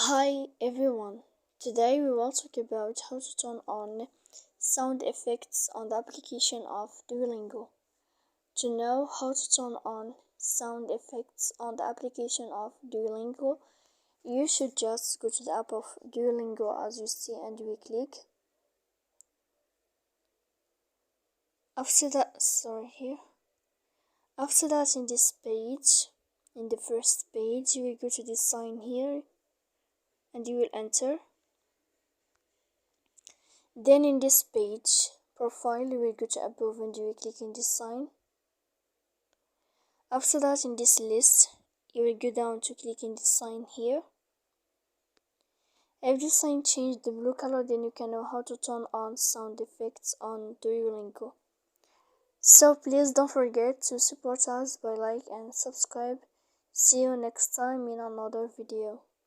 Hi everyone, today we will talk about how to turn on sound effects on the application of Duolingo. To know how to turn on sound effects on the application of Duolingo, you should just go to the app of Duolingo as you see and we click. After that in this page, in the first page, you will go to this sign here and you will enter. Then in this page profile you will go to above and you will click in this sign. After that in this list you will go down to click in this sign here. If this sign changed the blue color, then you can know how to turn on sound effects on Duolingo. So please don't forget to support us by like and subscribe. See you next time in another video.